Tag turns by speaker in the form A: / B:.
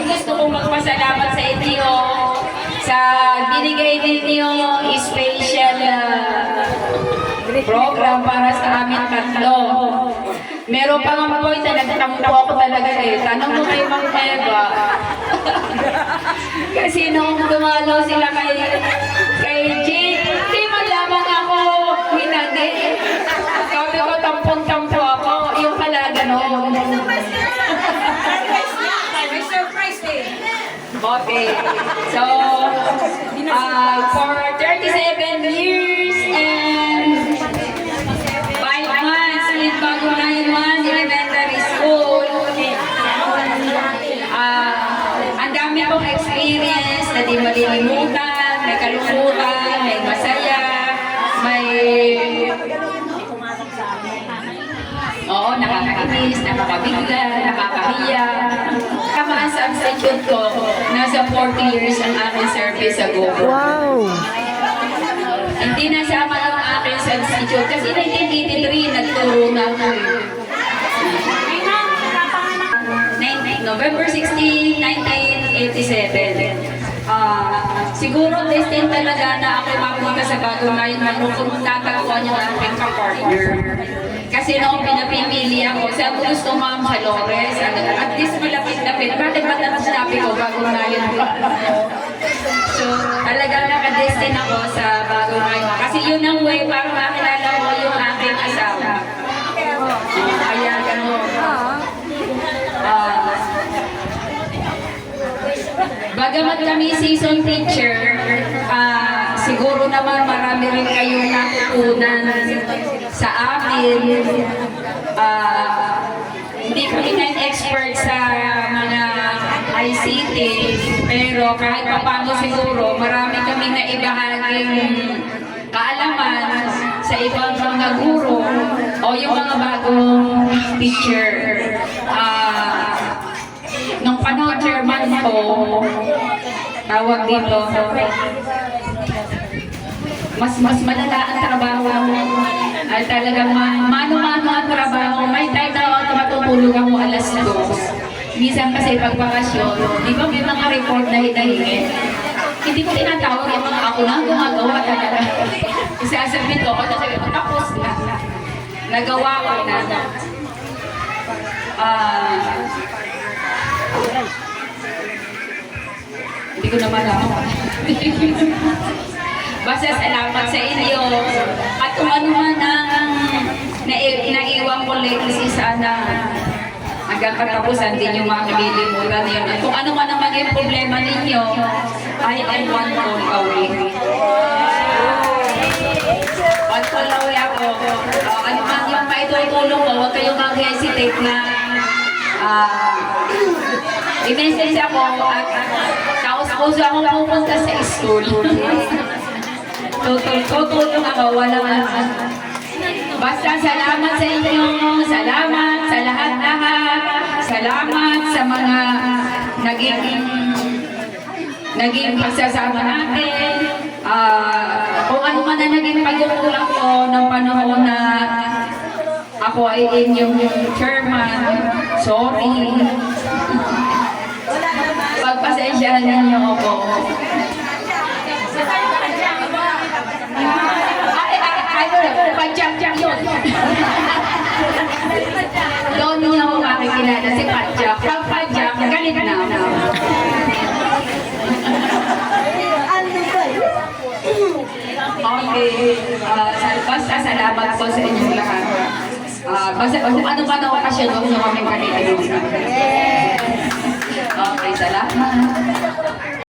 A: gusto kong magpasalamat sa inyo sa binigay ninyo special program para sa amin tatlo. Meron pa nga po, nagtampo ako talaga eh. Tanong mo kay Mang Eva. Kasi nung dumalo sila kay Jane, hindi man lamang ako hinagi. Sabi ko, tampon-tampo ako. Yung pala gano'n.
B: May surprise eh.
A: Okay. So, for 37 years and 5 months in Bagong Elementary School, ang dami kong experience na di malilimutan, may kalungkutan, may masaya, may... Oo, nakakainis, nakakabigla, nakakahiya. Kamaan sa substitute ko, nasa 40 years ang aking service sa Gogo.
C: Wow!
A: Hindi nasama ang aking substitute kasi 1983 nagturo na ako eh. November 16, 1987. Siguro destined talaga na ako mapunta sa Bagong kung tatagpuan yung aking kapartner. Kasi noong pinapimili ako, sabi ko gusto ma'am sa Lores, at least malapit-lapit. Bakit ba sinabi ko Bagong So, talagang nakadestin ako sa Bagong kasi yun ang way para makilala mo yung aking asawa. Kaya gano'n. Bagamat kami season teacher, siguro naman marami rin kayong natutunan sa amin. Hindi kami expert sa mga ICT, pero kahit paano siguro, marami kaming naibahaging kaalaman sa ibang mga guro o yung mga bagong teacher. Nung panahon chairman ko, tawag dito, mas malala ang trabaho ay talagang mano-mano ang trabaho. May time na matutulog ako alas 2. Minsan kasi pagbakasyon, di ba may mga report na hinahingi? Hindi ko tinatawag yung mga ako na gumagawa talaga. Isasabihin ko, tapos na. Nagawa ko na. Hindi ko naman alam. Basta salamat sa inyo. At kung ano man ang naiwan ko lately, sana hanggang katapusan din yung mga kalilimutan yun. At kung ano man ang maging problema ninyo, I am one call away. One call away ako. Ano man yung maitutulong ko, huwag kayong mag-hesitate na i-message ako at taos-puso ako pupunta sa school. Tutulong ako, walang basta salamat sa inyo, salamat sa lahat-lahat, salamat sa mga naging pagsasama natin. Kung ano man na naging pagkukulang ko ng panahon na ako ay inyong chairman, sorry. Pagpasensyahan ninyo ako. Padjak yun. Doon niyo ako makikilala si Padjak. Pag Padjak, galit na. Okay. Basta salamat po sa inyong lahat. Basta kung ano pa na okasyon, huwag nyo kami kanina. Okay, salamat.